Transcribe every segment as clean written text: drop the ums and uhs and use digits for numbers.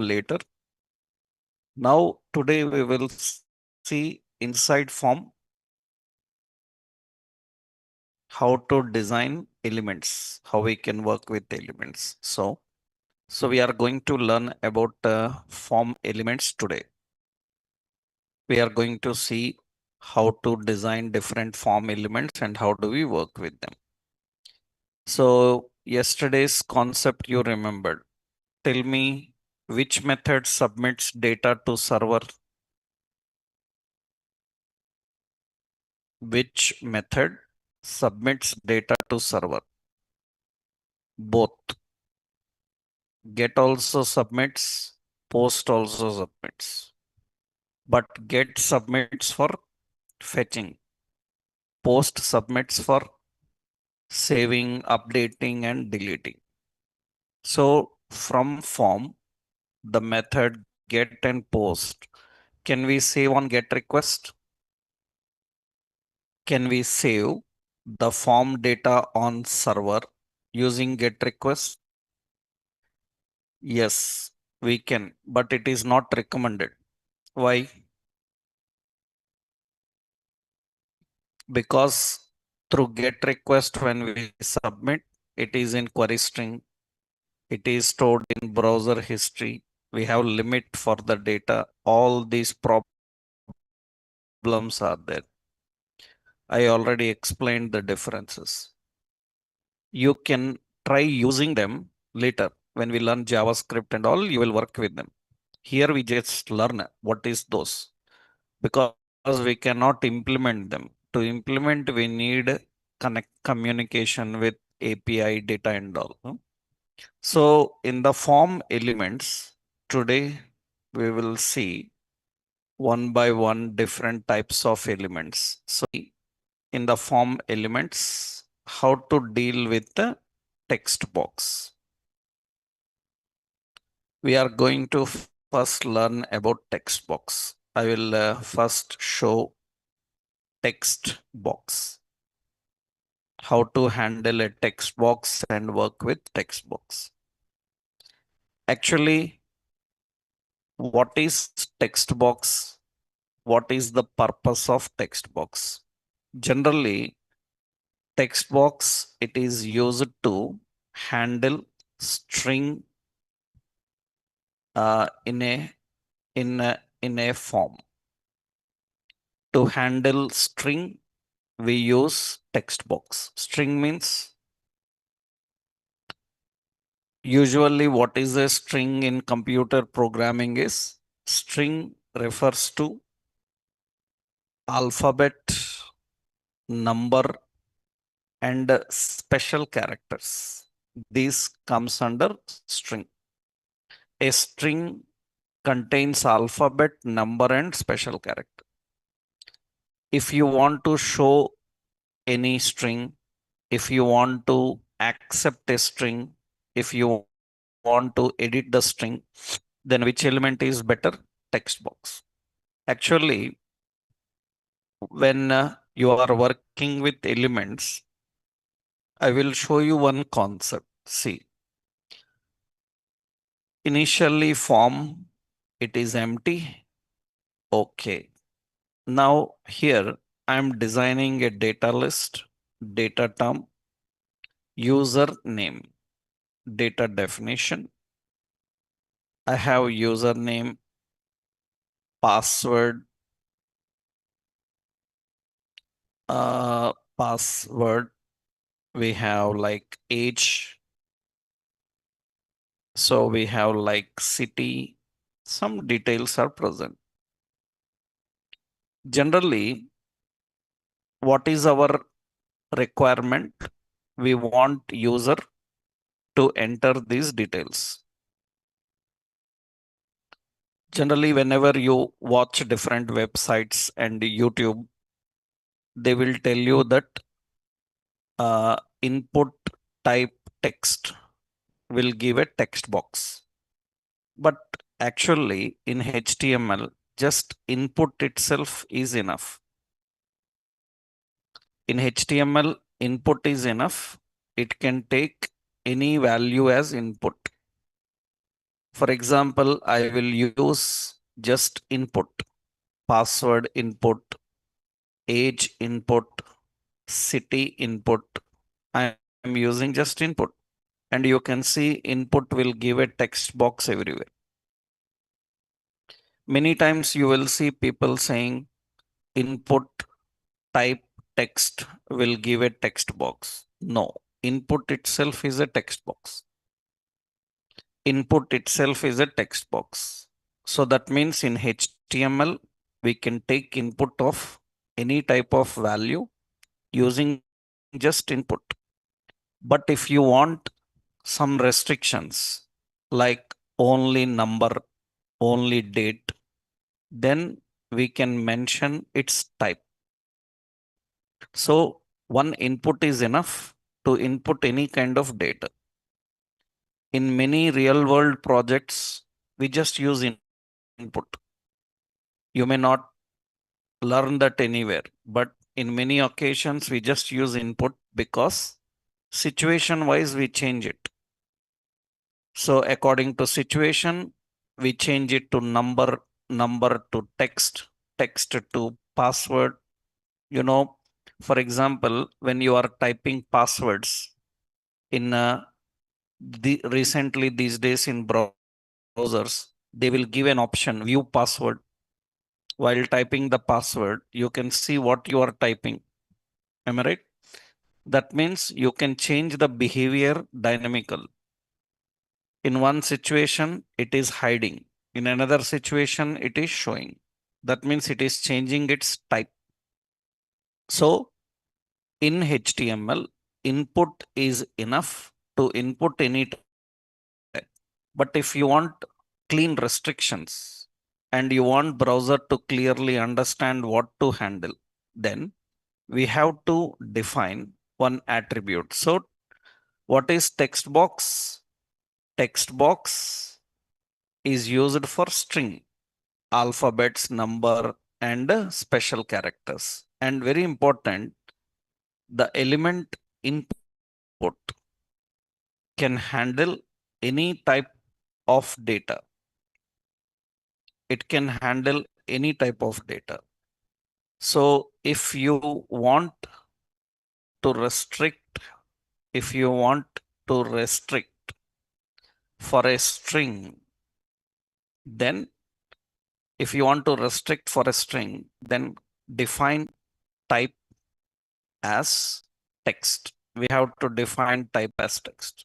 later. Now, today we will see inside form how to design elements, how we can work with elements. So we are going to learn about form elements today. We are going to see how to design different form elements and how do we work with them. So yesterday's concept you remembered. Tell me which method submits data to server. Which method submits data to server? Both. Get also submits, post also submits. But get submits for fetching. Post submits for saving, updating, and deleting. So from form, the method get and post. Can we save on get request? Can we save the form data on server using get request? Yes, we can, but it is not recommended. Why? Because through get request, when we submit, it is in query string, it is stored in browser history. We have limit for the data. All these problems are there. I already explained the differences. You can try using them later. When we learn JavaScript and all, you will work with them. Here we just learn what is those because we cannot implement them. To implement, we need connect communication with API data and all. So in the form elements, today we will see one by one different types of elements. So in the form elements, how to deal with the text box. We are going to first learn about text box. I will first show text box. How to handle a text box and work with text box. Actually, what is text box? What is the purpose of text box? Generally, text box it is used to handle string in a form. To handle string, we use text box. String means usually what is a string in computer programming is string refers to alphabet, number, and special characters. This comes under string. A string contains alphabet, number, and special character. If you want to show any string, if you want to accept a string, if you want to edit the string, then which element is better? Text box. Actually, when you are working with elements, I will show you one concept. See, initially form, it is empty. Okay. Now here I am designing a data list, data term, user name, data definition. I have username, password, password. We have like age. So we have like city. Some details are present. Generally, what is our requirement? We want user to enter these details. Generally, whenever you watch different websites and YouTube, they will tell you that input type text will give a text box. But actually, in HTML, just input itself is enough. In HTML, input is enough. It can take any value as input. For example, I will use just input, password input, age input, city input. I am using just input. And you can see input will give a text box everywhere. Many times you will see people saying input type text will give a text box. No, input itself is a text box. Input itself is a text box. So that means in HTML, we can take input of any type of value using just input. But if you want some restrictions like only number, only date, then we can mention its type. So one input is enough to input any kind of data. In many real world projects, we just use input. You may not learn that anywhere, but in many occasions, we just use input because situation wise we change it. So according to situation, we change it to number, number to text, text to password. You know, for example, when you are typing passwords in recently these days in browsers, they will give an option view password. While typing the password, you can see what you are typing. Am I right? That means you can change the behavior dynamical. In one situation, it is hiding. In another situation, it is showing. That means it is changing its type. So in HTML, input is enough to input any type. But if you want clean restrictions and you want browser to clearly understand what to handle, then we have to define one attribute. So what is text box? Text box is used for string, alphabets, number, and special characters. And very important, the element input can handle any type of data. It can handle any type of data. So if you want to restrict, if you want to restrict for a string, then if you want to restrict for a string, then define type as text. We have to define type as text.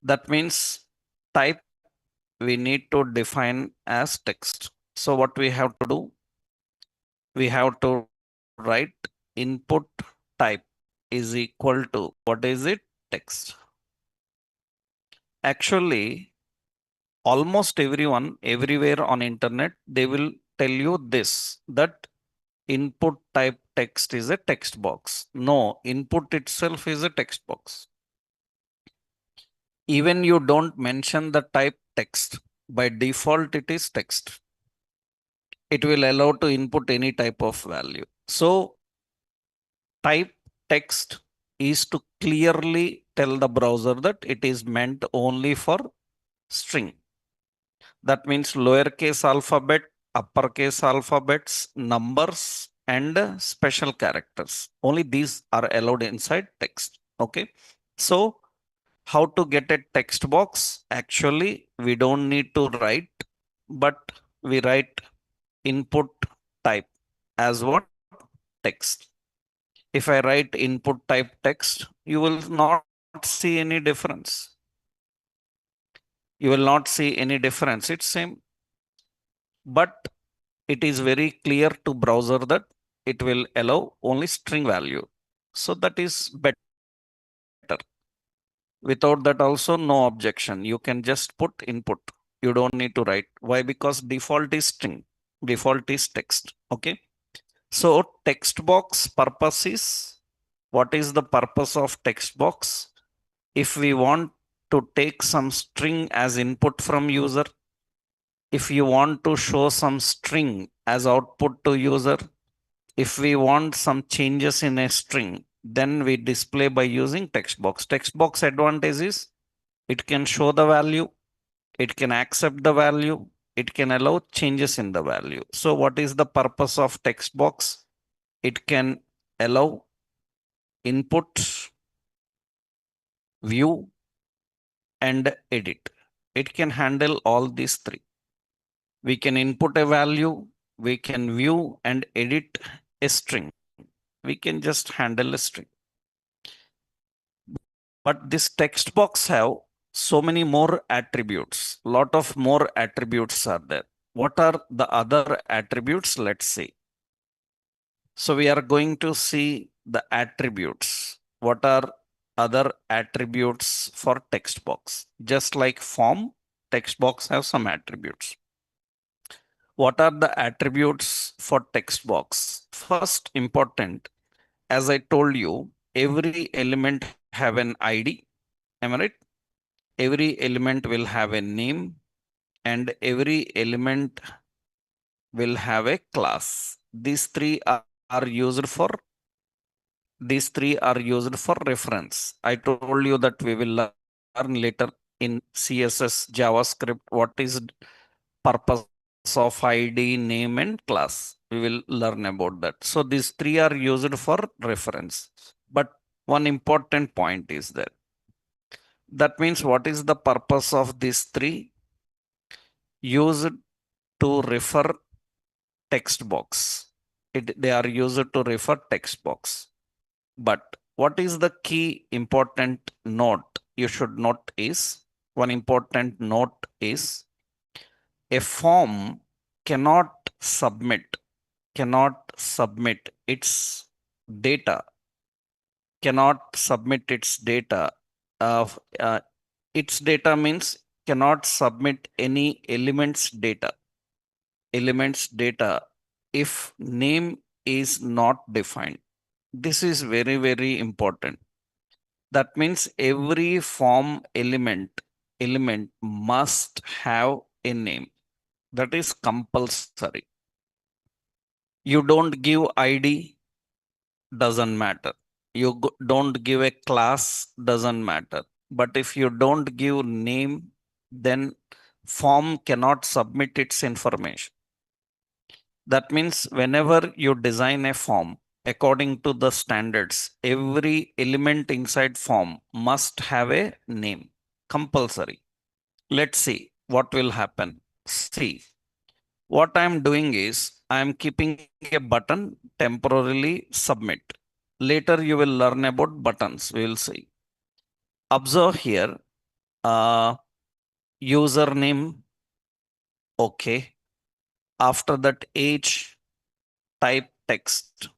That means type we need to define as text. So what we have to do, we have to write input type is equal to, what is it? Text. Actually, almost everyone, everywhere on internet, they will tell you this, that input type text is a text box. No, input itself is a text box. Even you don't mention the type text, by default it is text. It will allow to input any type of value. So type text is to clearly tell the browser that it is meant only for string. That means lowercase alphabet, uppercase alphabets, numbers, and special characters. Only these are allowed inside text. Okay. So how to get a text box? Actually, we don't need to write, but we write input type as what? Text. If I write input type text, you will not see any difference. You will not see any difference. It's same, but it is very clear to browser that it will allow only string value. So that is better. Without that also no objection. You can just put input. You don't need to write. Why? Because default is string. Default is text. Okay. So text box purpose is, what is the purpose of text box? If we want to take some string as input from user, if you want to show some string as output to user, if we want some changes in a string, then we display by using text box. Text box advantage is it can show the value, It can accept the value. It can allow changes in the value. So what is the purpose of text box? It can allow input, view, and edit. It can handle all these three. We can input a value, we can view and edit a string. We can just handle a string. But this text box have so many more attributes. Lot of more attributes are there. What are the other attributes? Let's see. So we are going to see the attributes. What are other attributes for text box? Just like form, text box have some attributes. What are the attributes for text box? First important, as I told you, every element have an ID. Am I right? Every element will have a name and every element will have a class. These three are used for reference. I told you that we will learn later in CSS, JavaScript, what is purpose of ID, name, and class. We will learn about that. So these three are used for reference. But one important point is there. That means what is the purpose of these three? Used to refer text box. They are used to refer text box. But what is the key important note you should note is, one important note is, a form cannot submit its data, cannot submit its data of its data means cannot submit any elements data if name is not defined. This is very, very important. That means every form element must have a name. That is compulsory. You don't give ID, doesn't matter. You don't give a class, doesn't matter. But if you don't give name, then form cannot submit its information. That means whenever you design a form according to the standards, every element inside form must have a name. Compulsory. Let's see what will happen. See, what I'm doing is I'm keeping a button temporarily submit. Later you will learn about buttons. We will see. Observe here, uh, username, okay. After that age, type text.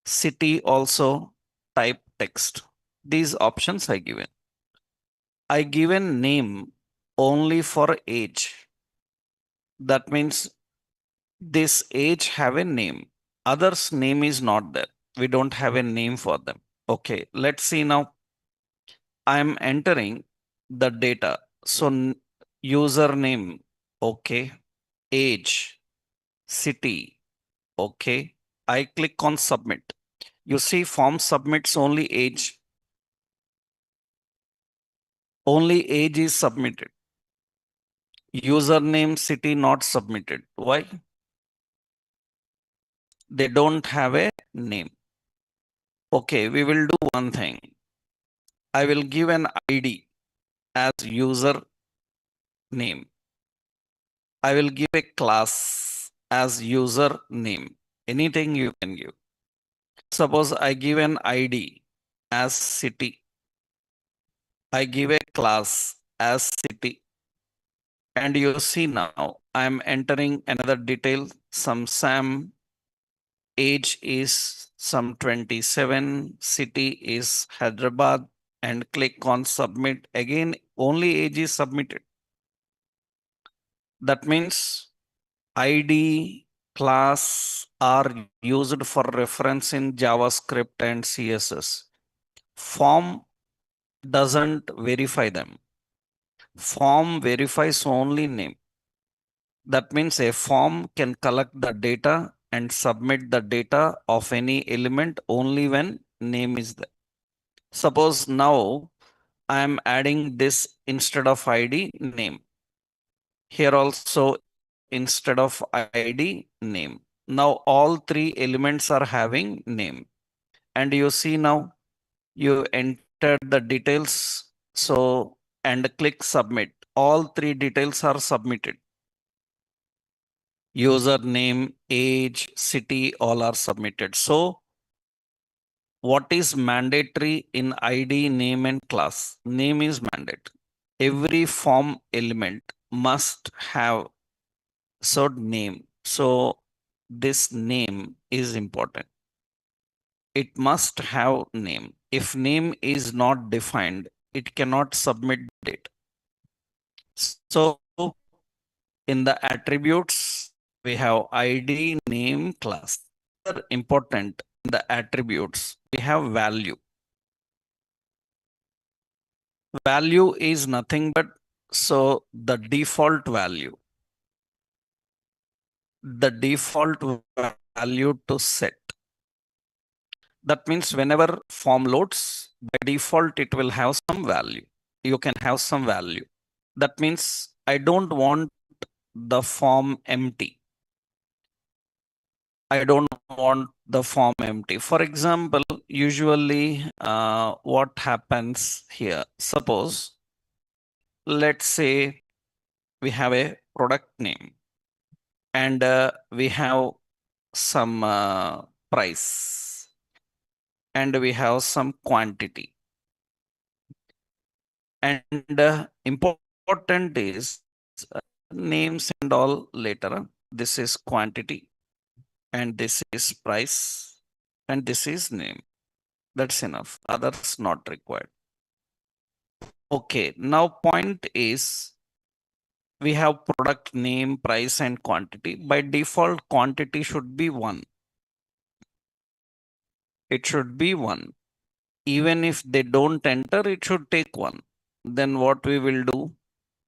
City also, type text. These options I given. I given name only for age. That means this age have a name. Others name is not there. We don't have a name for them. Okay, let's see now. I am entering the data. So username, okay. Age, city, okay. I click on submit. You see form submits only age. Only age is submitted. Username, city not submitted. Why? They don't have a name. Okay, we will do one thing. I will give an ID as user name. I will give a class as user name. Anything you can give. Suppose I give an ID as city. I give a class as city. And you see now I am entering another detail. Some Sam, age is some 27, city is Hyderabad, and click on submit. Again, only age is submitted. That means ID, class are used for reference in JavaScript and CSS. Form doesn't verify them. Form verifies only name. That means a form can collect the data and submit the data of any element only when name is there. Suppose now I am adding this instead of ID name. Here also, instead of ID, name. Now all three elements are having name. And you see now, you entered the details. So, and click submit. All three details are submitted. Username, age, city, all are submitted. So, what is mandatory in ID, name, and class? Name is mandatory. Every form element must have name. So, this name is important. It must have name. If name is not defined, it cannot submit data. So, in the attributes, we have ID, name, class. Another important in the attributes, we have value. Value is nothing but the default value. The default value to set. That means whenever form loads, by default, it will have some value. You can have some value. That means I don't want the form empty. I don't want the form empty. For example, usually what happens here? Suppose, let's say we have a product name and we have some price and we have some quantity. And important is names and all later. This is quantity and this is price and this is name. That's enough. Others not required. Okay, now point is we have product name, price and quantity. By default, quantity should be 1. It should be 1. Even if they don't enter, it should take 1. Then what we will do?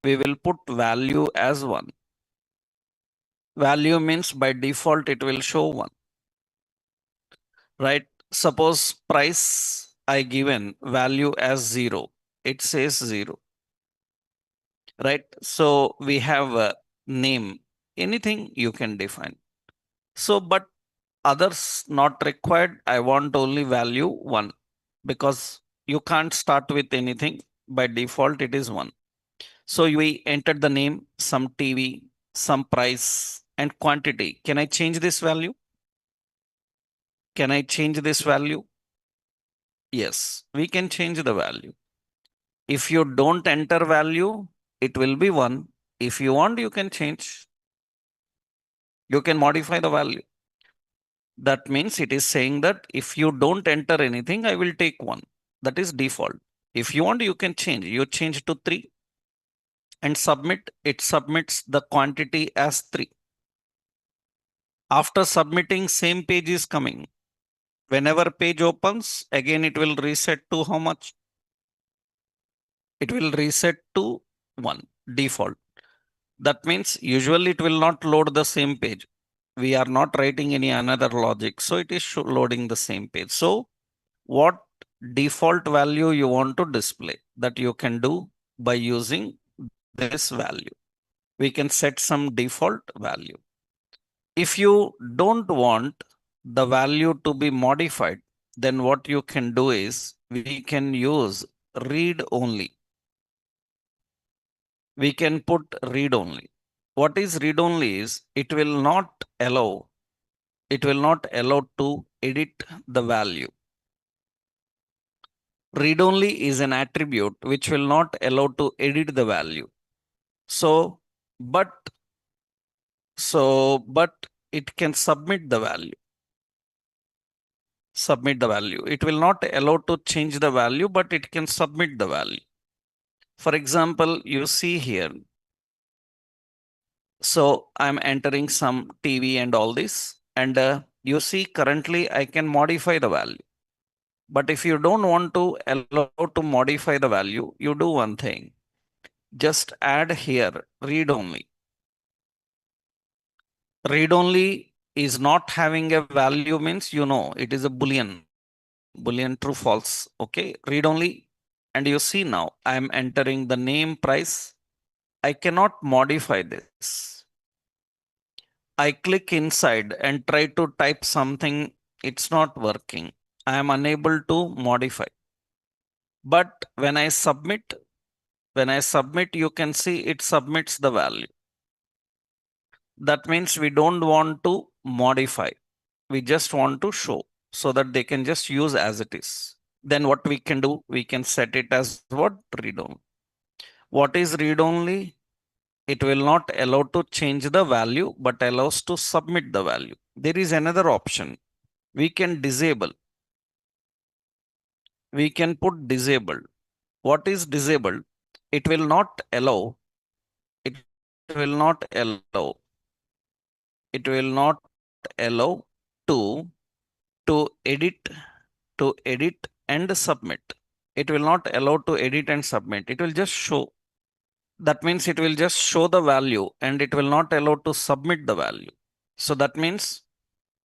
We will put value as 1. Value means by default it will show 1. Right? Suppose price I given value as 0. It says 0. Right? So we have a name. Anything you can define. So, but others not required. I want only value 1 because you can't start with anything. By default, it is 1. So we entered the name, some TV, some price and quantity. Can I change this value? Can I change this value? Yes, we can change the value. If you don't enter value, it will be 1. If you want, you can change. You can modify the value. That means it is saying that if you don't enter anything, I will take 1. That is default. If you want, you can change. You change to 3 and submit. It submits the quantity as 3. After submitting, same page is coming. Whenever page opens, again it will reset to how much? It will reset to 1 default. That means usually it will not load the same page. We are not writing any another logic. So it is loading the same page. So what default value you want to display, that you can do by using this value. We can set some default value. If you don't want the value to be modified, then what you can do is we can use read only. We can put read only. What is read only is it will not allow to edit the value. Read only is an attribute which will not allow to edit the value. So, but it can submit the value. Submit the value. It will not allow to change the value, but it can submit the value. For example, you see here. So I'm entering some TV and all this, and you see currently I can modify the value. But if you don't want to allow to modify the value, you do one thing. Just add here read only. Read only is not having a value means it is a boolean true false. Okay, read only. And you see now I am entering the name, price I cannot modify this. I click inside and try to type something. It's not working. I am unable to modify. But when I submit, you can see it submits the value. That means we don't want to modify. We just want to show so that they can just use as it is. Then what we can do, we can set it as what? Read only. What is read only? It will not allow to change the value, but allows to submit the value. There is another option. We can disable. We can put disabled. What is disabled? It will not allow. It will not allow. It will not allow to to edit to edit and submit. It will not allow to edit and submit. It will just show. That means it will just show the value and it will not allow to submit the value. So that means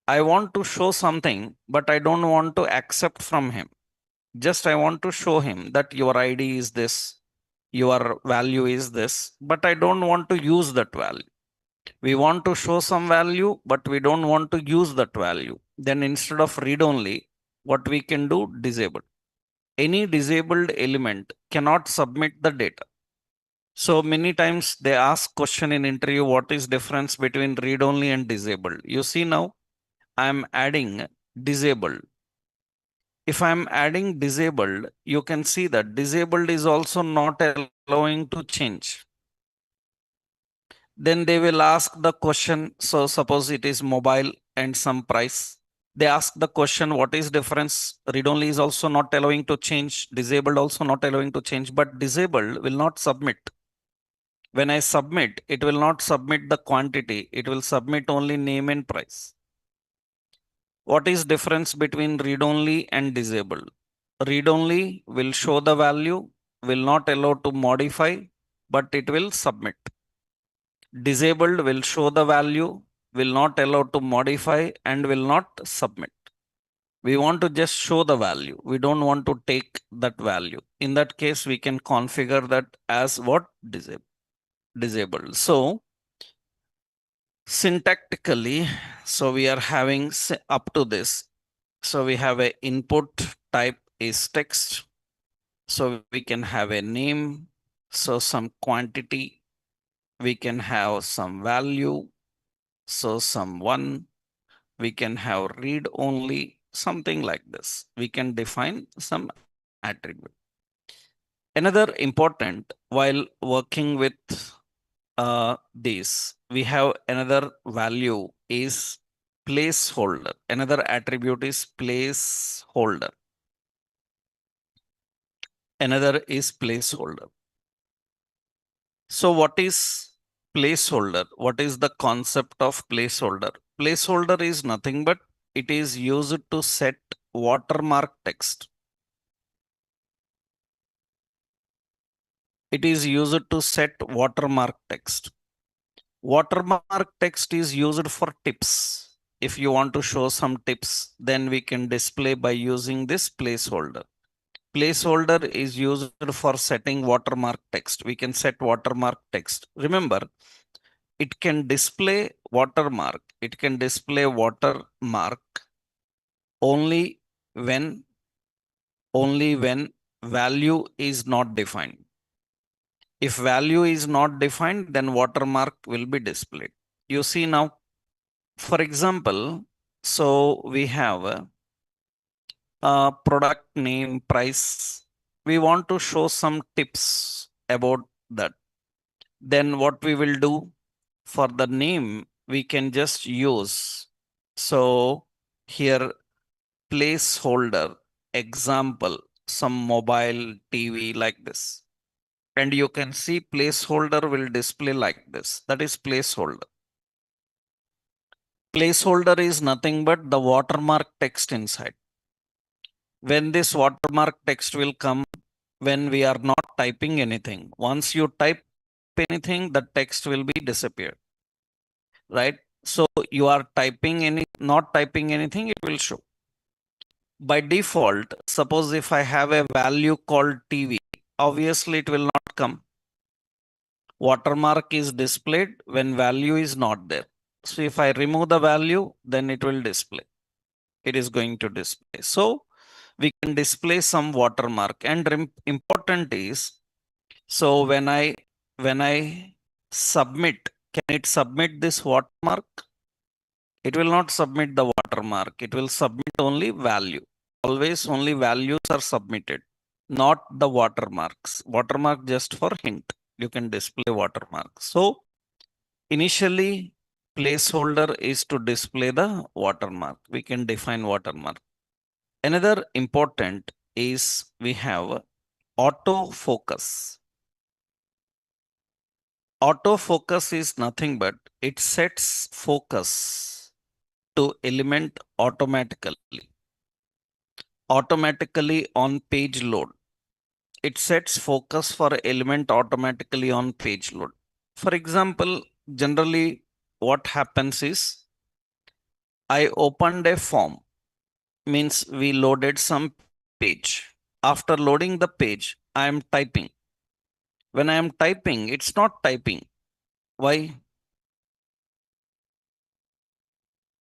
I want to show something, but I don't want to accept from him. Just I want to show him that your ID is this, your value is this, but I don't want to use that value. We want to show some value, but we don't want to use that value. Then instead of read only, what we can do, disable. Any disabled element cannot submit the data. So many times they ask question in interview, what is difference between read only and disabled? You see now, I'm adding disabled. If I'm adding disabled, you can see that disabled is also not allowing to change. Then they will ask the question. So suppose it is mobile and some price. They ask the question, what is difference? Read only is also not allowing to change. Disabled also not allowing to change, but disabled will not submit. When I submit, it will not submit the quantity. It will submit only name and price. What is difference between read only and disabled? Read only will show the value, will not allow to modify, but it will submit. Disabled will show the value, will not allow to modify, and will not submit. We want to just show the value. We don't want to take that value. In that case, we can configure that as what? Disabled. So syntactically, so we are having up to this. So we have a input type is text. So we can have a name. So some quantity. We can have some value. So some one. We can have read only, something like this. We can define some attribute. Another important while working with this, we have another value is placeholder. Another attribute is placeholder. Another is placeholder. So what is placeholder? What is the concept of placeholder? Placeholder is nothing but it is used to set watermark text. It is used to set watermark text. Watermark text is used for tips. If you want to show some tips, then we can display by using this placeholder. Placeholder is used for setting watermark text. We can set watermark text. Remember, it can display watermark. It can display watermark only when value is not defined. If value is not defined, then watermark will be displayed. You see now, for example, so we have a product name, price. We want to show some tips about that. Then what we will do for the name, we can just use. So here placeholder, example, some mobile TV like this. And you can see placeholder will display like this. That is placeholder. Placeholder is nothing but the watermark text inside. When this watermark text will come when we are not typing anything. Once you type anything, the text will be disappeared. Right? So you are not typing anything, it will show. By default, suppose if I have a value called TV, obviously it will not come. Watermark is displayed when value is not there. So if I remove the value, then it will display. It is going to display. So we can display some watermark. And important is, so when I submit, can it submit this watermark? It will not submit the watermark. It will submit only value. Always only values are submitted, not the watermarks. Watermark just for hint. You can display watermark. So initially, placeholder is to display the watermark. We can define watermark. Another important is we have autofocus. Autofocus is nothing but it sets focus to element automatically on page load. It sets focus for element automatically on page load. For example, generally what happens is I opened a form, means we loaded some page. After loading the page, I am typing. When I am typing, it's not typing. Why?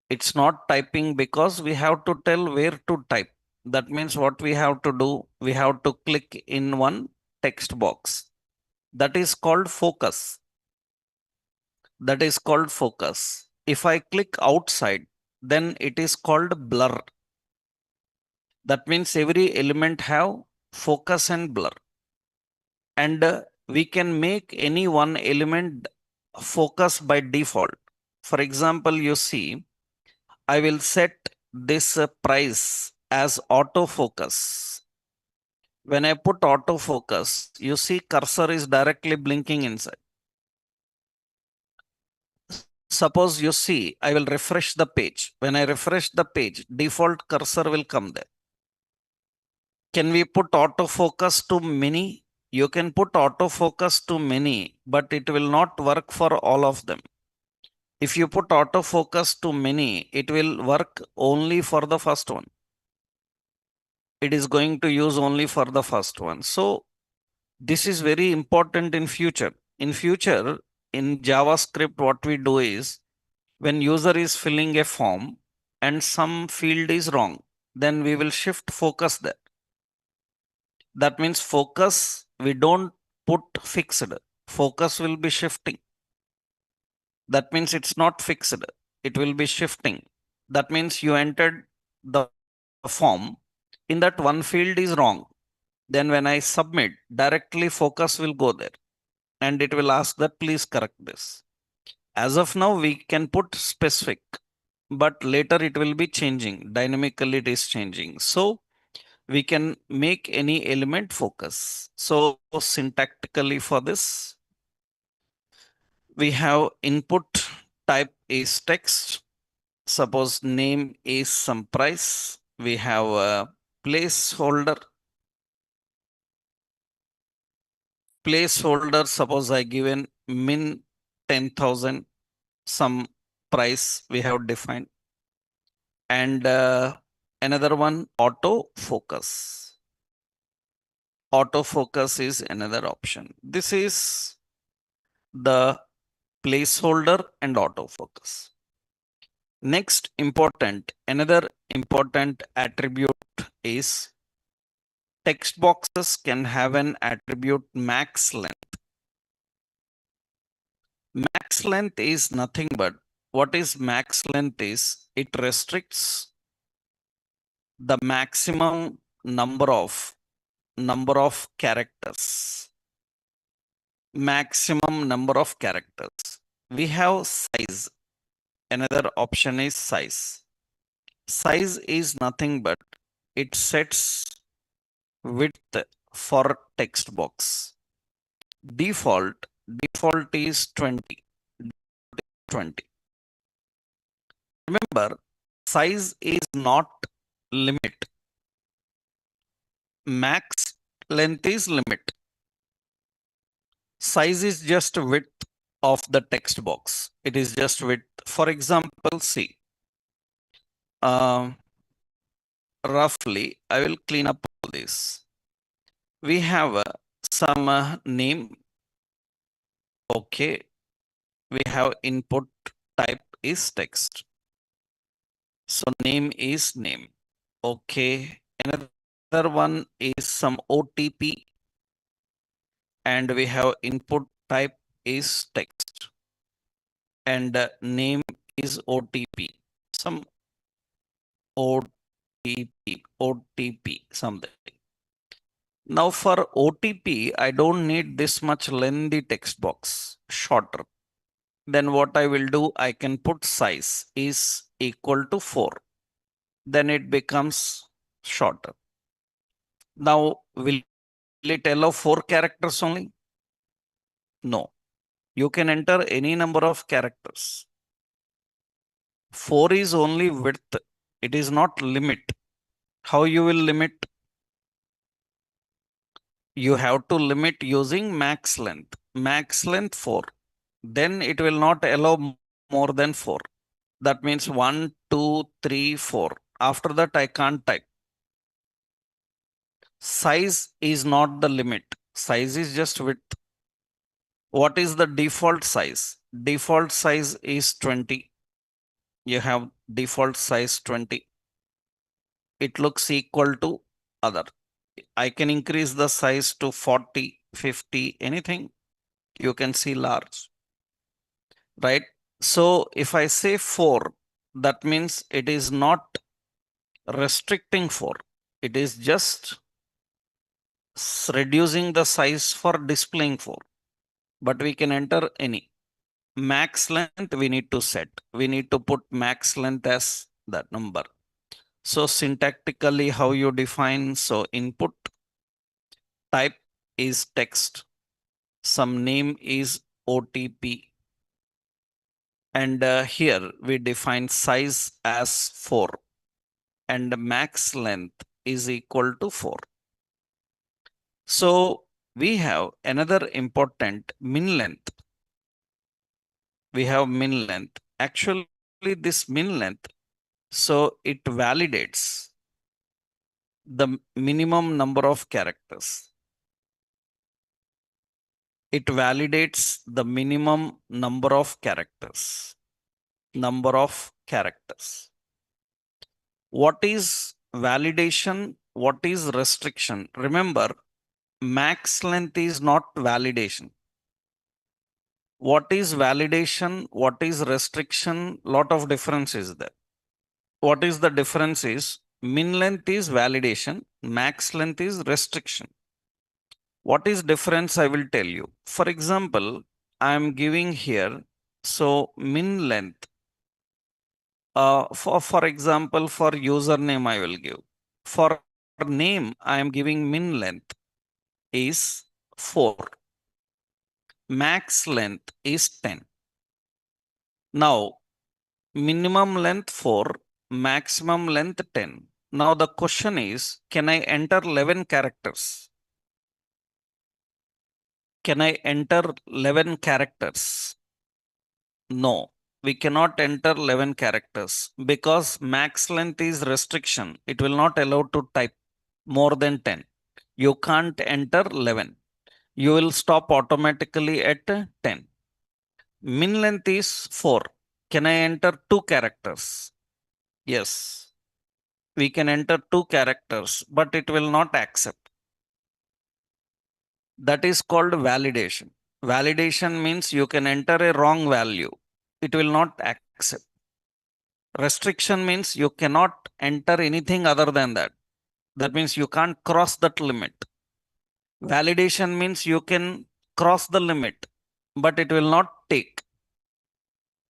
It's not typing because we have to tell where to type. That means what we have to do, we have to click in one text box. That is called focus. That is called focus. If I click outside, then it is called blur. That means every element have focus and blur. And we can make any one element focus by default. For example, you see, I will set this price as autofocus. When I put autofocus, you see cursor is directly blinking inside. Suppose you see, I will refresh the page. When I refresh the page, default cursor will come there. Can we put autofocus to many? You can put autofocus to many, but it will not work for all of them. If you put autofocus to many, it will work only for the first one. It is going to use only for the first one. So this is very important in future. In future, in JavaScript, what we do is when user is filling a form and some field is wrong, then we will shift focus there. That means focus, we don't put fixed. Focus will be shifting. That means it's not fixed. It will be shifting. That means you entered the form. In that one field is wrong. Then when I submit, directly focus will go there. And it will ask that please correct this. As of now, we can put specific, but later it will be changing. Dynamically it is changing. So we can make any element focus. So syntactically for this, we have input type is text. Suppose name is some price. We have a placeholder. Placeholder, suppose I given min 10,000, some price we have defined. And another one, autofocus. Autofocus is another option. This is the placeholder and autofocus. Next another important attribute is text boxes can have an attribute max length. Max length is nothing but what is max length is it restricts the maximum number of characters. Maximum number of characters. We have size. Another option is size. Size is nothing but it sets width for text box. Default is 20. 20. Remember, size is not limit. Max length is limit. Size is just width of the text box. It is just width. For example, see, roughly, I will clean up all this. We have some name. Okay, we have input type is text. So name is name. Okay, another one is some OTP, and we have input type is text, and name is OTP. Some OTP something. Now for OTP, I don't need this much lengthy text box, shorter. Then what I will do, I can put size is equal to 4. Then it becomes shorter. Now, will it allow 4 characters only? No. You can enter any number of characters. 4 is only width. It is not limit. How you will limit? You have to limit using max length. Max length 4. Then it will not allow more than 4. That means 1, 2, 3, 4. After that, I can't type. Size is not the limit. Size is just width. What is the default size? Default size is 20. You have default size 20. It looks equal to other. I can increase the size to 40, 50, anything. You can see large, right? So if I say 4, that means it is not restricting 4. It is just reducing the size for displaying 4. But we can enter any. Max length we need to set. We need to put max length as that number. So syntactically how you define, so input type is text, some name is OTP, and here we define size as 4 and max length is equal to 4. So we have another important min length. We have min length. Actually, this min length, so it validates the minimum number of characters. It validates the minimum number of characters. Number of characters. What is validation? What is restriction? Remember, max length is not validation. What is validation? What is restriction? Lot of difference is there. What is the difference is min length is validation, max length is restriction. What is difference? I will tell you. For example, I am giving here, so min length. For example, for username, I will give. For name, I am giving min length is 4. Max length is 10. Now, minimum length 4, maximum length 10. Now the question is, can I enter 11 characters? Can I enter 11 characters? No, we cannot enter 11 characters because max length is restriction. It will not allow to type more than 10. You can't enter 11. You will stop automatically at 10. Min length is 4. Can I enter 2 characters? Yes, we can enter 2 characters, but it will not accept. That is called validation. Validation means you can enter a wrong value. It will not accept. Restriction means you cannot enter anything other than that. That means you can't cross that limit. Validation means you can cross the limit, but it will not take.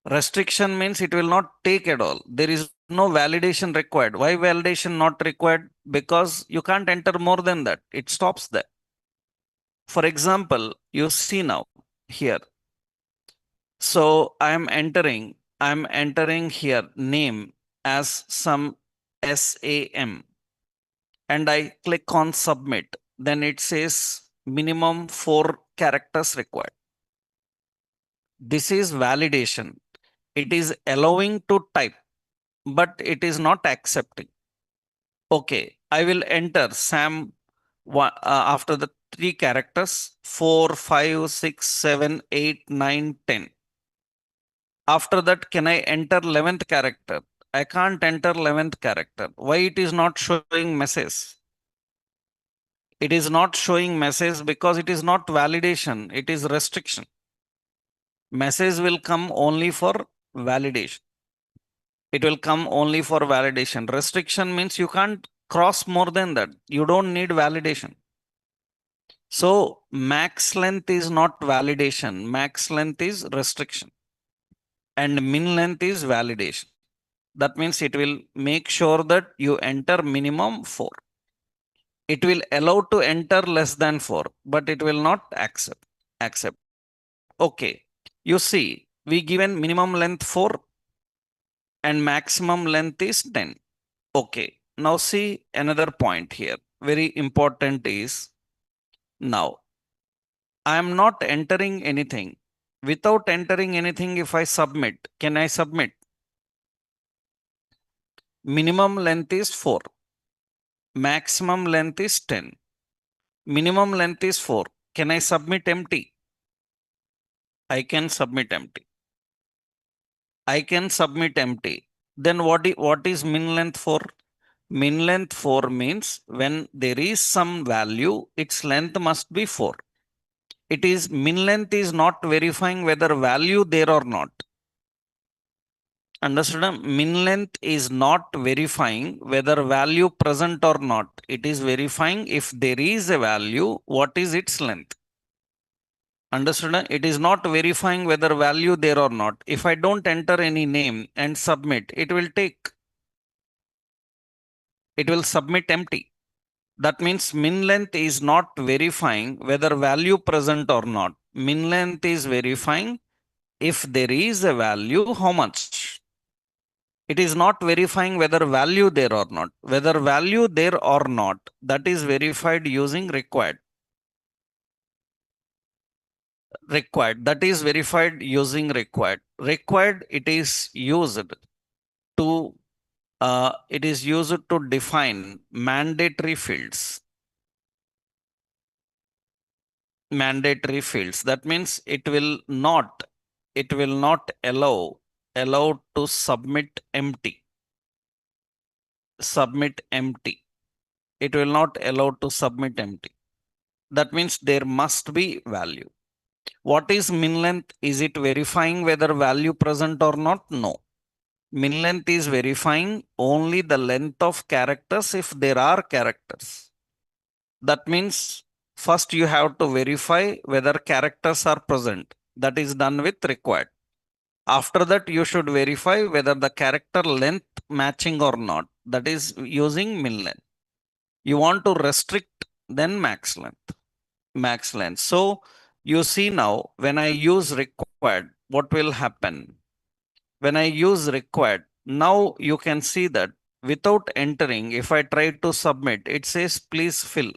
Restriction means it will not take at all. There is no validation required. Why validation not required? Because you can't enter more than that. It stops there. For example, you see now here. So I'm entering here name as some SAM and I click on submit. Then it says minimum 4 characters required. This is validation. It is allowing to type, but it is not accepting. Okay, I will enter Sam after the three characters 4, 5, 6, 7, 8, 9, 10. After that, can I enter 11th character? I can't enter 11th character. Why it is not showing message? It is not showing message because it is not validation, it is restriction. Message will come only for validation. It will come only for validation. Restriction means you can't cross more than that. You don't need validation. So max length is not validation. Max length is restriction. And min length is validation. That means it will make sure that you enter minimum 4. It will allow to enter less than 4, but it will not accept. Okay. You see, we given minimum length 4 and maximum length is 10. Okay. Now see another point here. Very important is now I am not entering anything. Without entering anything, if I submit, can I submit? Minimum length is 4. Maximum length is 10. Minimum length is 4. Can I submit empty? I can submit empty. I can submit empty. Then what is min length for? Min length 4 means when there is some value, its length must be 4. It is min length is not verifying whether value there or not. Understood? Min length is not verifying whether value present or not. It is verifying if there is a value, what is its length. Understood? It is not verifying whether value there or not. If I don't enter any name and submit, it will submit empty. That means min length is not verifying whether value present or not. Min length is verifying if there is a value, how much. It is not verifying whether value there or not. Whether value there or not, that is verified using required. That is verified using required. Required, it is used to define mandatory fields. Mandatory fields. That means it will not allow to submit empty. Submit empty. It will not allow to submit empty. That means there must be value. What is min length? Is it verifying whether value present or not? No. Min length is verifying only the length of characters if there are characters. That means first you have to verify whether characters are present. That is done with required. After that, you should verify whether the character length matching or not. That is using min length. You want to restrict, then max length. Max length. So you see now, when I use required, what will happen? When I use required, now you can see that without entering, if I try to submit, it says please fill.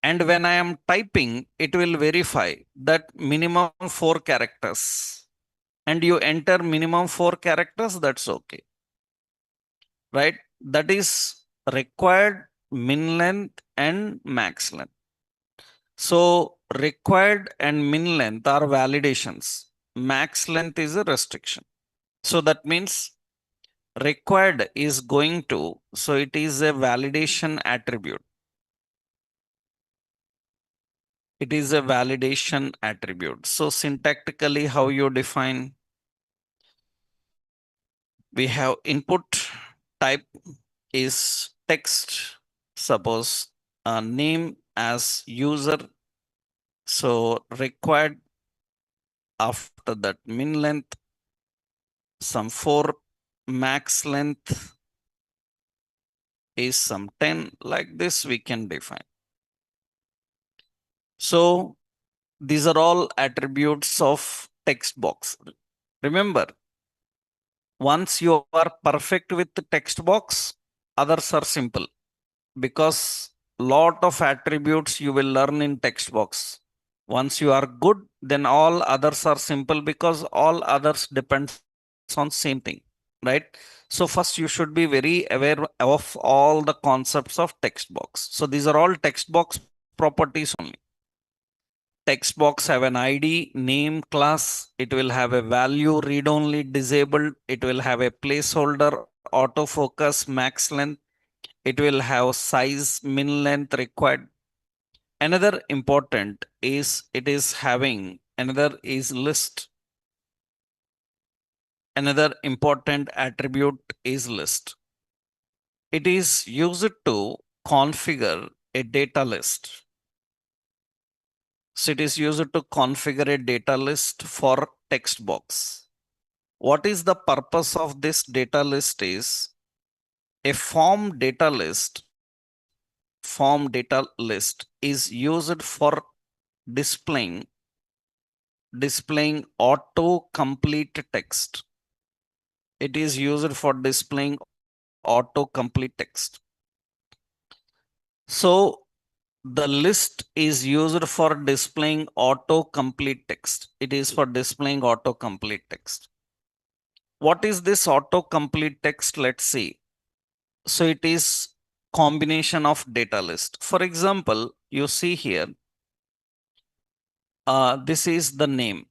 And when I am typing, it will verify that minimum 4 characters. And you enter minimum 4 characters, that's okay. Right? That is required, min length, and max length. So required and min length are validations. Max length is a restriction. So that means required is going to, so it is a validation attribute. It is a validation attribute. So syntactically, how you define? We have input type is text. Suppose name as user. So required, after that min length, some 4, max length is some 10. Like this we can define. So these are all attributes of text box. Remember, once you are perfect with the text box, others are simple, because lot of attributes you will learn in text box. Once you are good, then all others are simple, because all others depends on same thing. right? So first you should be very aware of all the concepts of text box. So these are all text box properties only. Text box have an ID, name, class. It will have a value read only disabled. It will have a placeholder, autofocus, max length. It will have size, min length required. Another important is it is having another is list. Another important attribute is list. It is used to configure a data list. So it is used to configure a data list for text box. What is the purpose of this data list is a form data list is used for displaying auto complete text. It is used for displaying auto complete text. So the list is used for displaying auto complete text. It is for displaying auto complete text. What is this auto complete text? Let's see. So it is combination of data list. For example, you see here, this is the name.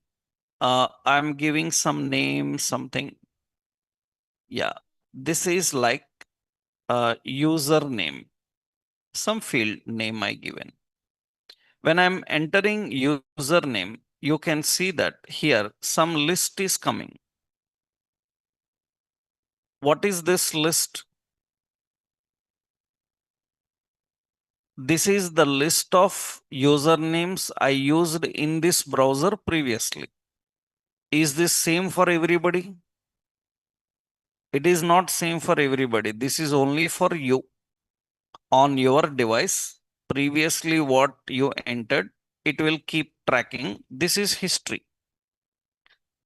I'm giving some name, something. Yeah, this is like username, some field name I given. When I'm entering username, you can see that here some list is coming. What is this list? This is the list of usernames I used in this browser previously. Is this same for everybody? It is not same for everybody. This is only for you on your device. Previously, what you entered, it will keep tracking. This is history.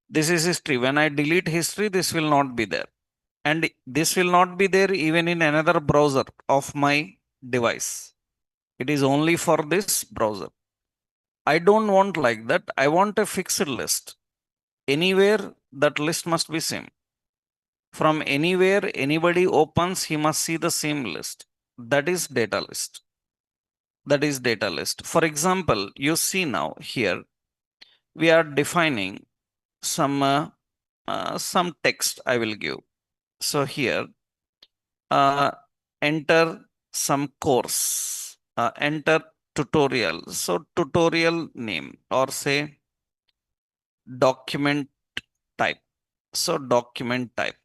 This is history. When I delete history, this will not be there. And this will not be there even in another browser of my device. It is only for this browser. I don't want like that. I want a fixed list. Anywhere that list must be same. From anywhere anybody opens, he must see the same list. That is data list. That is data list. For example, you see now here, we are defining some text I will give. So here, uh, enter some course, enter tutorial. So tutorial name or say document type. So document type.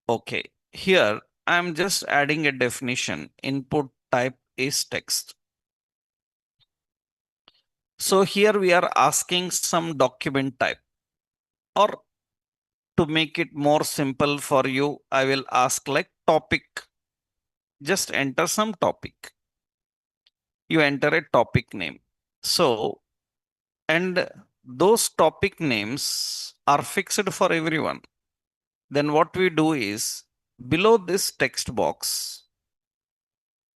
Okay. Here I'm just adding a definition. Input type is text. So here we are asking some document type, or to make it more simple for you, I will ask like topic. Just enter some topic. You enter a topic name. So, and those topic names are fixed for everyone. Then what we do is below this text box,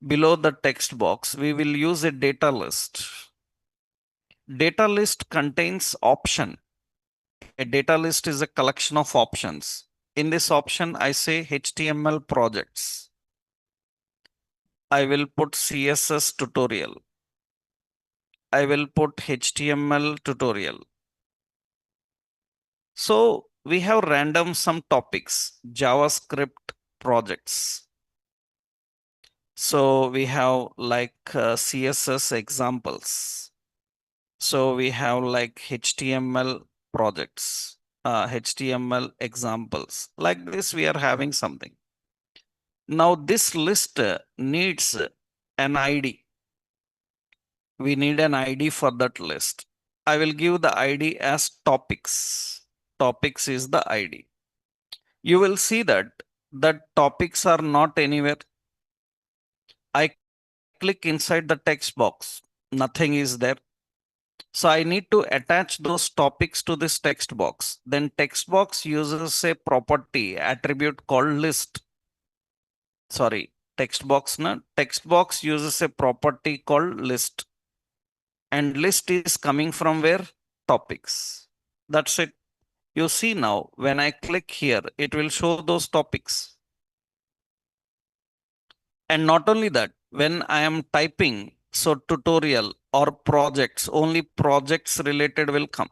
below the text box, we will use a data list. Data list contains option. A data list is a collection of options. In this option, I say HTML projects. I will put CSS tutorial. I will put HTML tutorial. So we have random some topics, JavaScript projects. So we have like CSS examples. So we have like HTML projects, HTML examples. Like this, we are having something. Now this list needs an ID. We need an ID for that list. I will give the ID as topics. Topics is the ID. You will see that topics are not anywhere. I click inside the text box. Nothing is there. So I need to attach those topics to this text box. Then text box uses a property attribute called list. Sorry, text box. No, text box uses a property called list. And list is coming from where? Topics. That's it. You see now, when I click here, it will show those topics. And not only that, when I am typing, so tutorial or projects, only projects related will come.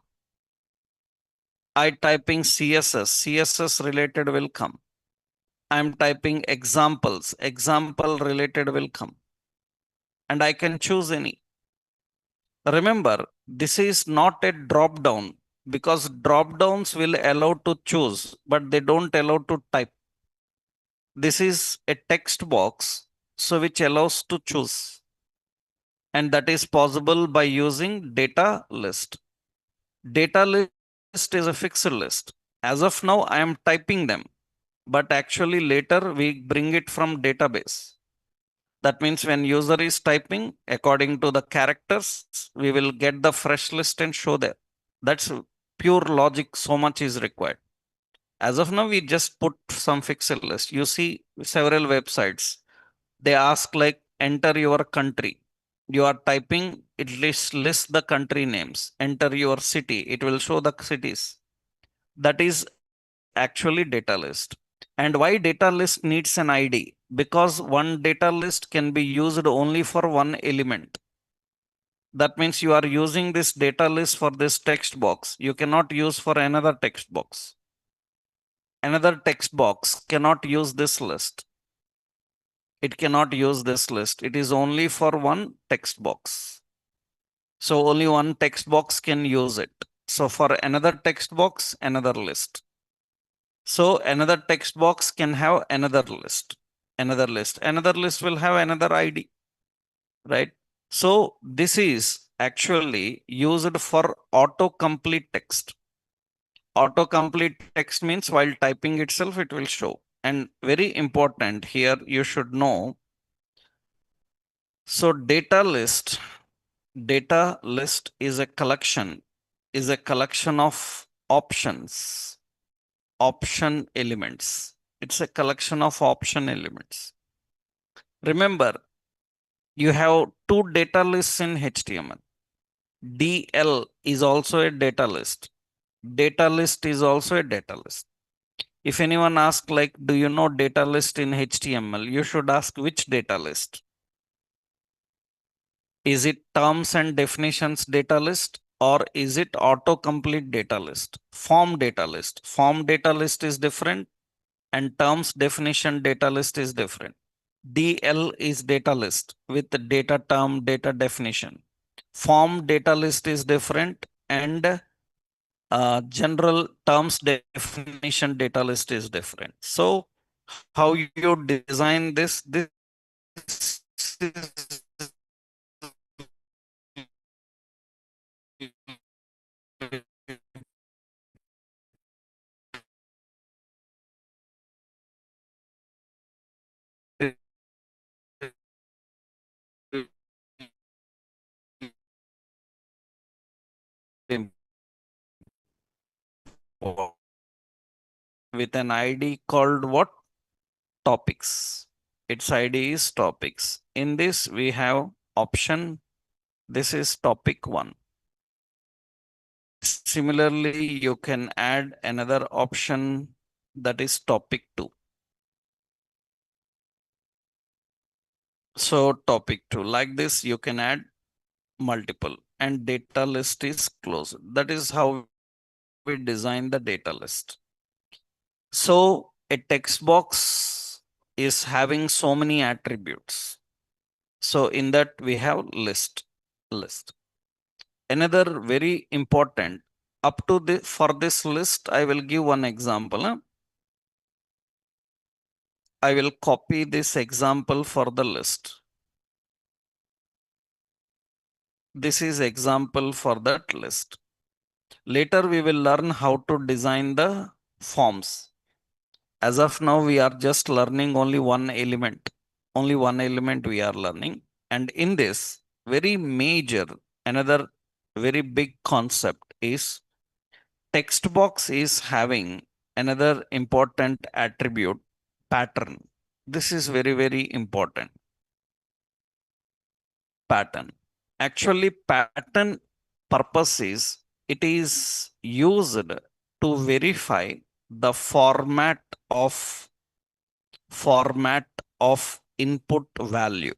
I typing CSS related will come. I'm typing examples, example related will come. And I can choose any. Remember, this is not a drop down because drop downs will allow to choose, but they don't allow to type. This is a text box, so which allows to choose. And that is possible by using data list. Data list is a fixed list. As of now, I am typing them, but actually later we bring it from database. That means when user is typing, according to the characters, we will get the fresh list and show there. That's pure logic. So much is required. As of now, we just put some fixed list. You see several websites. They ask like enter your country. You are typing, it lists the country names. Enter your city. It will show the cities. That is actually data list. And why data list needs an ID? Because one data list can be used only for one element. That means you are using this data list for this text box. You cannot use for another text box. Another text box cannot use this list. It cannot use this list. It is only for one text box. So only one text box can use it. So for another text box, another list. So another text box can have another list. Another list will have another ID, right? So this is actually used for autocomplete text. Autocomplete text means while typing itself, it will show. And very important here, you should know. So data list is a collection of options, option elements. It's a collection of option elements. Remember, you have two data lists in HTML. DL is also a data list. Data list is also a data list. If anyone asks like, do you know data list in HTML? You should ask which data list. Is it terms and definitions data list or is it autocomplete data list? Form data list. Form data list is different and terms definition data list is different. DL is data list with the data term, data definition. Form data list is different and general terms definition data list is different. So how you design this with an ID called what? Topics. Its ID is topics. In this, we have option. This is topic 1. Similarly, you can add another option that is topic 2. So topic 2, like this, you can add multiple and data list is closed. That is how we design the data list. So a text box is having so many attributes. So in that we have list. Another very important up to the for this list, I will give one example. I will copy this example for the list. This is example for that list. Later we will learn how to design the forms. As of now, we are just learning only one element. Only one element we are learning. And in this, very major, another very big concept is text box is having another important attribute, pattern. This is very, very important. Pattern. Actually, pattern purpose is it is used to verify the format of input value.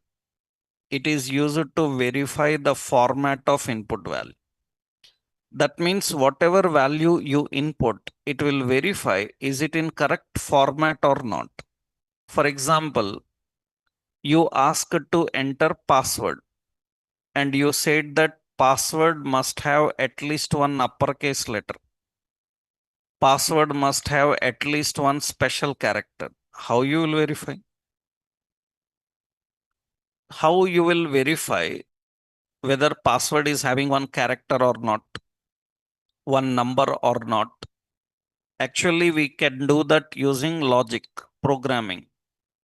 It is used to verify the format of input value. That means whatever value you input, it will verify is it in correct format or not. For example, you ask to enter password and you said that password must have at least one uppercase letter. Password must have at least one special character. How you will verify? How you will verify whether password is having one character or not, one number or not? Actually, we can do that using logic, programming.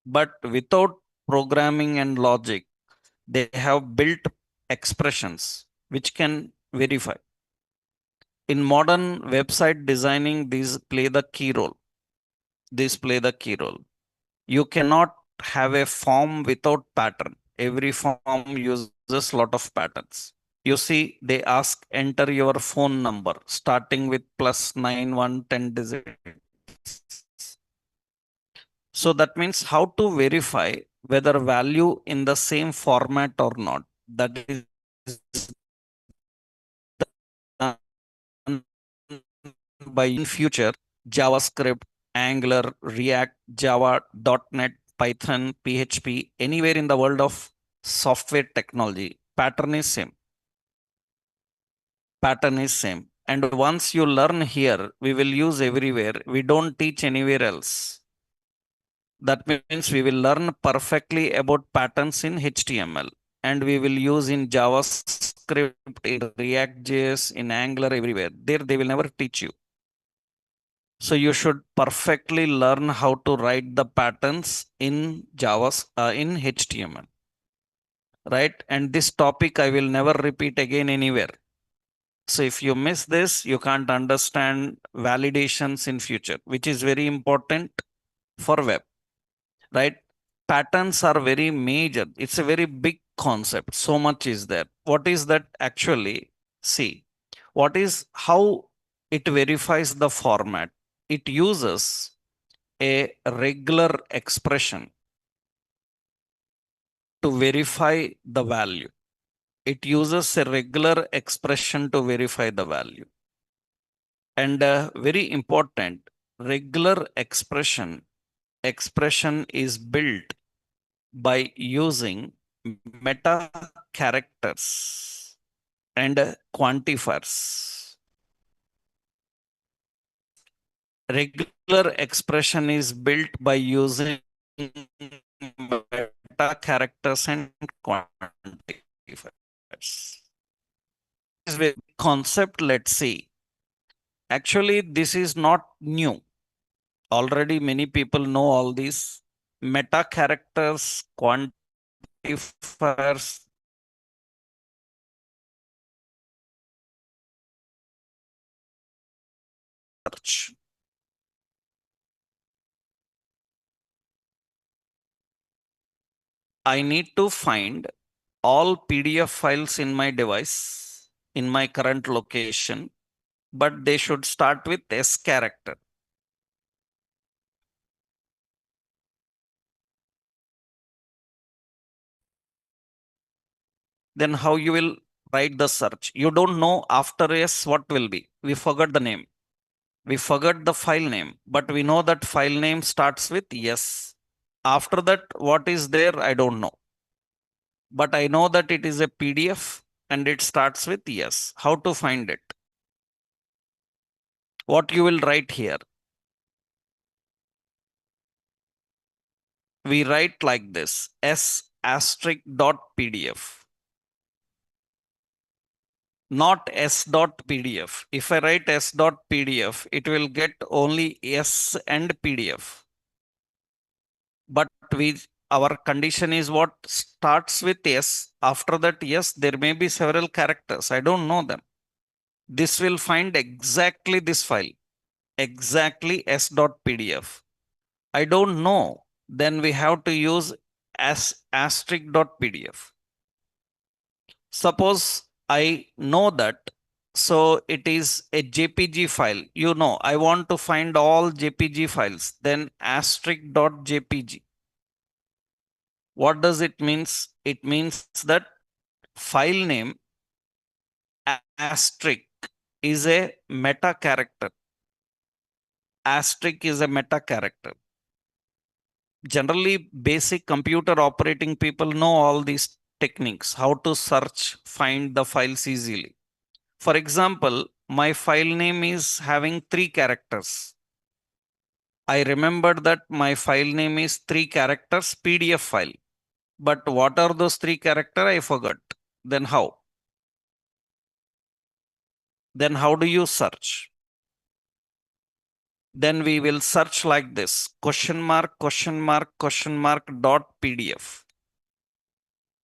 But without programming and logic, they have built expressions which can verify. In modern website designing, these play the key role. These play the key role. You cannot have a form without pattern. Every form uses lot of patterns. You see, they ask enter your phone number starting with +9110 digits. So that means how to verify whether value in the same format or not. That is done by in future JavaScript, Angular, React, Java, .NET, Python, PHP, anywhere in the world of software technology. Pattern is same. Pattern is same. And once you learn here, we will use everywhere. We don't teach anywhere else. That means we will learn perfectly about patterns in HTML and we will use in JavaScript, in React.js, in Angular, everywhere. There they will never teach you. So you should perfectly learn how to write the patterns in in HTML, right? And this topic I will never repeat again anywhere. So if you miss this, you can't understand validations in future, which is very important for web, right? Patterns are very major. It's a very big concept. So much is there. What is that actually? See, what is how it verifies the format? It uses a regular expression to verify the value. It uses a regular expression to verify the value. And very important, regular expression is built by using meta characters and quantifiers. Regular expression is built by using meta characters and quantifiers. This is a concept, let's see. Actually, this is not new. Already many people know all these meta characters, quantifiers. Search. I need to find all PDF files in my device in my current location, but they should start with S character. Then how you will write the search? You don't know after S what will be. We forgot the name. We forgot the file name, but we know that file name starts with S. After that, what is there? I don't know. But I know that it is a PDF and it starts with S. How to find it? What you will write here? We write like this, S asterisk dot PDF, not S dot PDF. If I write S dot PDF, it will get only S and PDF. But our condition is what starts with S. After that, yes, there may be several characters. I don't know them. This will find exactly this file, exactly s.pdf. I don't know. Then we have to use asterisk.pdf. Suppose I know that So it is a JPG file. You know, I want to find all JPG files. Then asterisk.jpg. What does it means? It means that file name asterisk is a meta character. Asterisk is a meta character. Generally, basic computer operating people know all these techniques, how to search, find the files easily. For example, my file name is having 3 characters. I remembered that my file name is 3 characters PDF file. But what are those 3 characters? I forgot. Then how? Then how do you search? Then we will search like this: question mark, question mark, question mark dot PDF.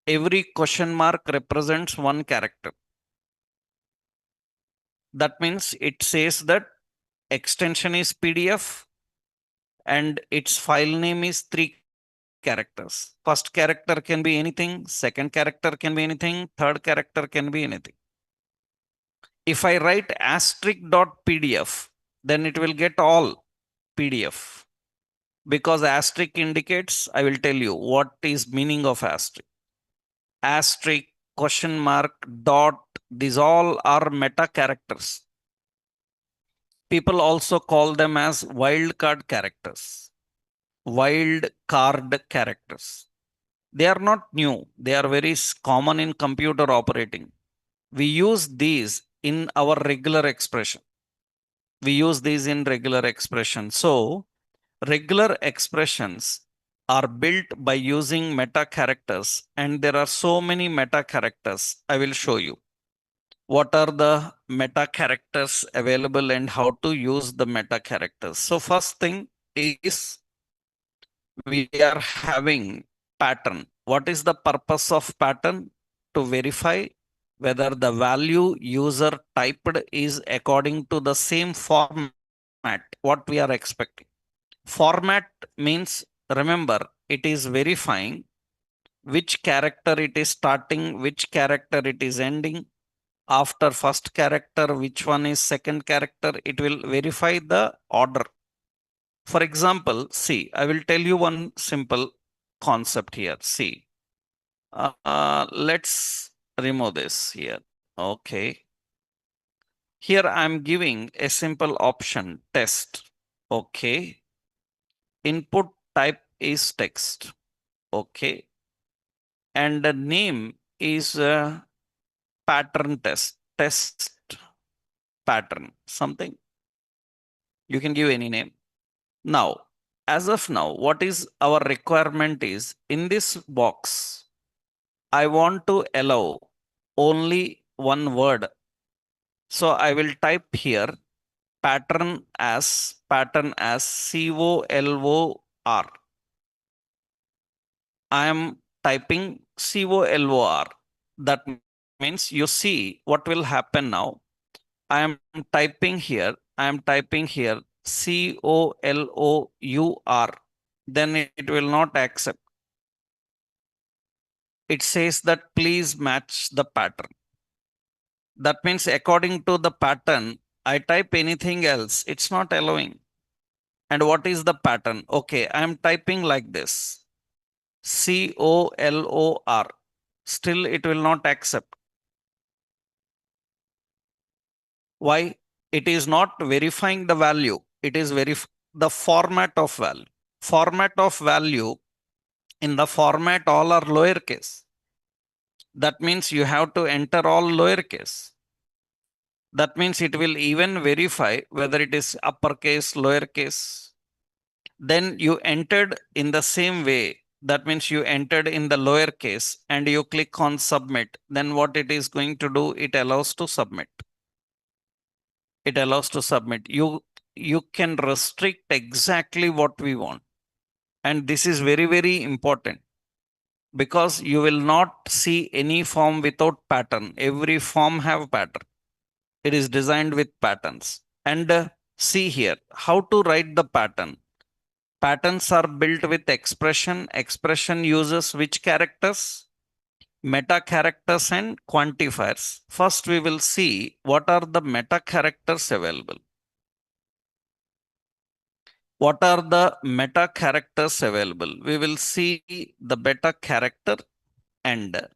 Every question mark represents 1 character. That means it says that extension is PDF and its file name is 3 characters. First character can be anything, second character can be anything, third character can be anything. If I write asterisk.pdf, then it will get all PDF. Because asterisk indicates, I will tell you what is meaning of asterisk. Asterisk, question mark, dot, these all are meta characters. People also call them as wildcard characters. Wild card characters. They are not new. They are very common in computer operating. We use these in our regular expression. We use these in regular expression. So regular expressions are built by using meta characters, and there are so many meta characters. I will show you what are the meta characters available and how to use the meta characters. So first thing is we are having pattern. What is the purpose of pattern? To verify whether the value user typed is according to the same format what we are expecting. Format means, remember, it is verifying which character it is starting, which character it is ending. After first character, which one is second character, it will verify the order. For example, see, I will tell you one simple concept here. See, let's remove this here. Okay. Here I'm giving a simple option test. Okay. Input type is text. Okay. And the name is pattern test pattern, something. You can give any name. Now, as of now, what is our requirement is in this box, I want to allow only one word. So I will type here pattern as COLOR. I am typing COLOR. That means you see what will happen now. I am typing here. I am typing here COLOUR. Then it will not accept. It says that please match the pattern. That means according to the pattern, I type anything else. It's not allowing. And what is the pattern? Okay, I am typing like this. COLOR. Still it will not accept. Why? It is not verifying the value. It is the format of value. Format of value, in the format all are lowercase. That means you have to enter all lowercase. That means it will even verify whether it is uppercase, lowercase. Then you entered in the same way. That means you entered in the lowercase and you click on submit. Then what it is going to do, it allows to submit. It allows to submit. You can restrict exactly what we want. And this is very, very important because you will not see any form without pattern. Every form have pattern. It is designed with patterns. And see here, how to write the pattern. Patterns are built with expression. Expression uses which characters? Meta characters and quantifiers. First, we will see what are the meta characters available. What are the meta characters available? We will see the beta character and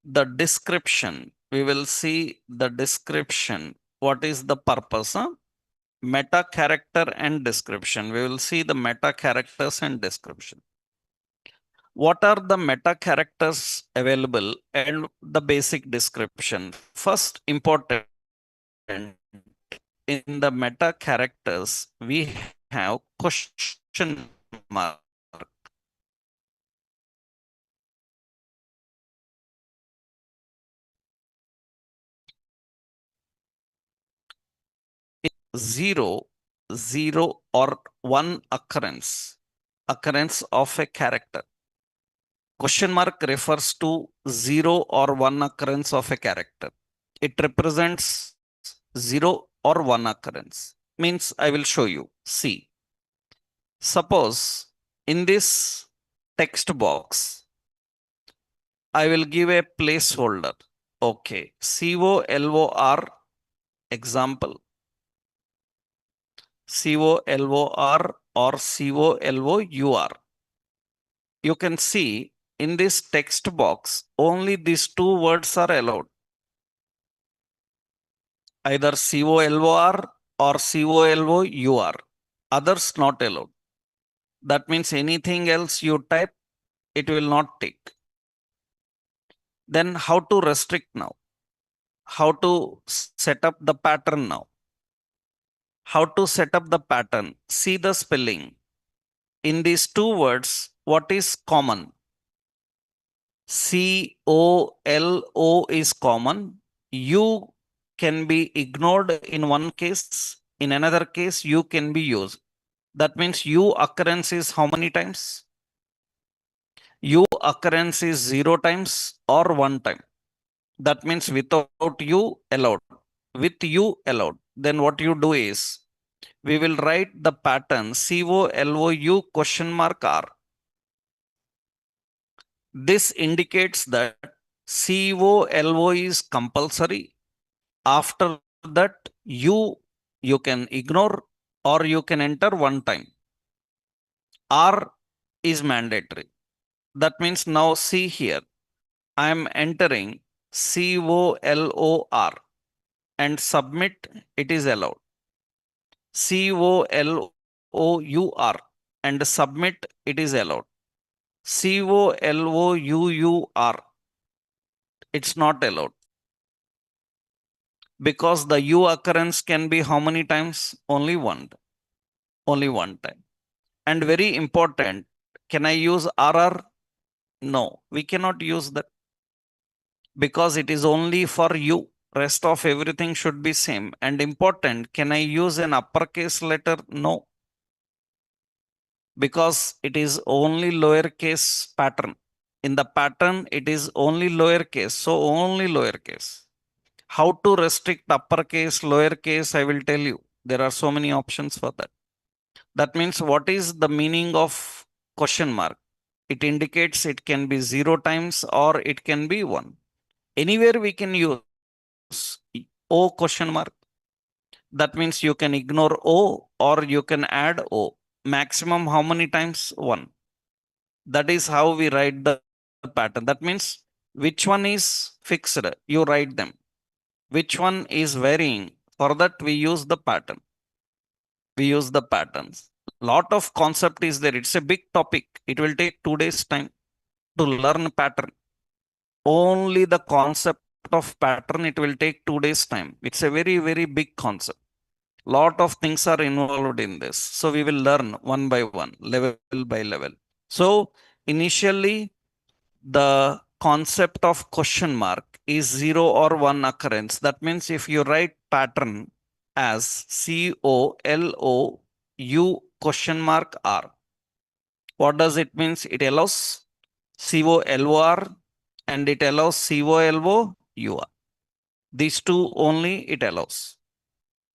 the description. We will see the description. What is the purpose? Meta character and description. We will see the meta characters and description. What are the meta characters available and the basic description? First, important in the meta characters, we have question mark. Zero, zero or one occurrence of a character. Question mark refers to zero or one occurrence of a character. It represents zero or one occurrence. Means I will show you. See, suppose in this text box, I will give a placeholder. Okay, COLOR example, COLOR or COLOUR. You can see in this text box, only these two words are allowed. Either COLOR or COLOUR. Others not allowed. That means anything else you type, it will not take. Then how to restrict now? How to set up the pattern now? How to set up the pattern? See the spelling. In these two words, what is common? COLO is common. U can be ignored in one case. In another case, U can be used. That means U occurrence is how many times? U occurrence is 0 times or 1 time. That means without U allowed. With U allowed. Then what you do is, we will write the pattern COLOU question mark R. This indicates that COLO is compulsory. After that, you can ignore or you can enter one time. R is mandatory. That means now see here, I am entering COLOR and submit, it is allowed. COLOUR and submit, it is allowed. COLOUUR, it's not allowed. Because the U occurrence can be how many times? Only one. Only one time. And very important, can I use RR? No, we cannot use that. Because it is only for U. Rest of everything should be same. And important, can I use an uppercase letter? No. Because it is only lowercase pattern. In the pattern, it is only lowercase. So only lowercase. How to restrict uppercase, lowercase, I will tell you. There are so many options for that. That means what is the meaning of question mark? It indicates it can be 0 times or it can be 1. Anywhere we can use O question mark. That means you can ignore O or you can add O. Maximum how many times? 1. That is how we write the pattern. That means which one is fixed, you write them. Which one is varying? For that we use the pattern. We use the patterns. Lot of concept is there. It's a big topic. It will take 2 days time to learn pattern. Only the concept of pattern, it will take 2 days time. It's a very, very big concept. Lot of things are involved in this. So we will learn one by one, level by level. So initially, the concept of question mark is 0 or 1 occurrence. That means if you write pattern as COLOU question mark R, what does it means? It allows COLOR and it allows COLOUR. These two only it allows.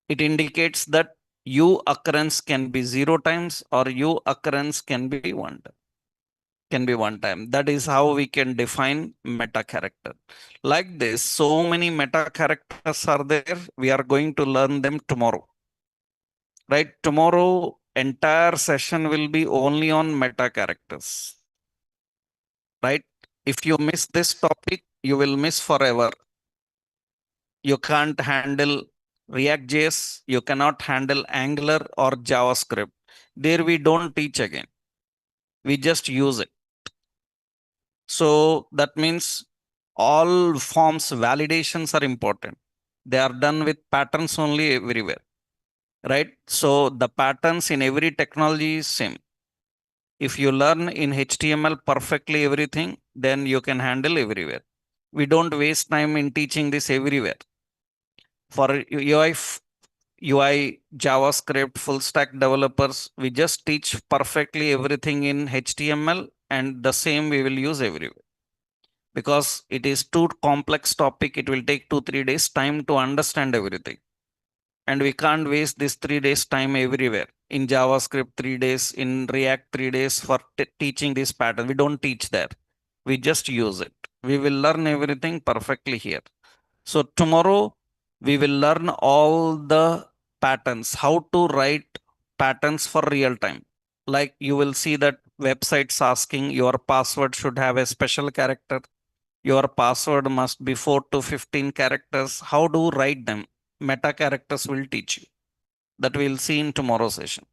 It indicates that U occurrence can be 0 times or U occurrence can be 1 time. can be one time. That is how we can define meta character. Like this, so many meta characters are there. We are going to learn them tomorrow. Right? Tomorrow, entire session will be only on meta characters. Right? If you miss this topic, you will miss forever. You can't handle React.js, you cannot handle Angular or JavaScript. There we don't teach again. We just use it. So that means all forms validations are important. They are done with patterns only everywhere, right? So the patterns in every technology is same. If you learn in HTML perfectly everything, then you can handle everywhere. We don't waste time in teaching this everywhere. For UI, JavaScript, full stack developers, we just teach perfectly everything in HTML, and the same we will use everywhere. Because it is too complex topic, it will take 2 3 days time to understand everything, and we can't waste this 3 days time everywhere. In JavaScript 3 days, in React 3 days for teaching this pattern. We don't teach there, we just use it. We will learn everything perfectly here. So tomorrow we will learn all the patterns, how to write patterns for real time. Like you will see that websites asking your password should have a special character, your password must be 4 to 15 characters. How do you write them? Meta characters will teach you. That we'll see in tomorrow's session.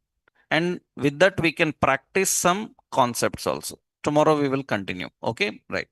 And with that, we can practice some concepts also. Tomorrow we will continue. Okay, right.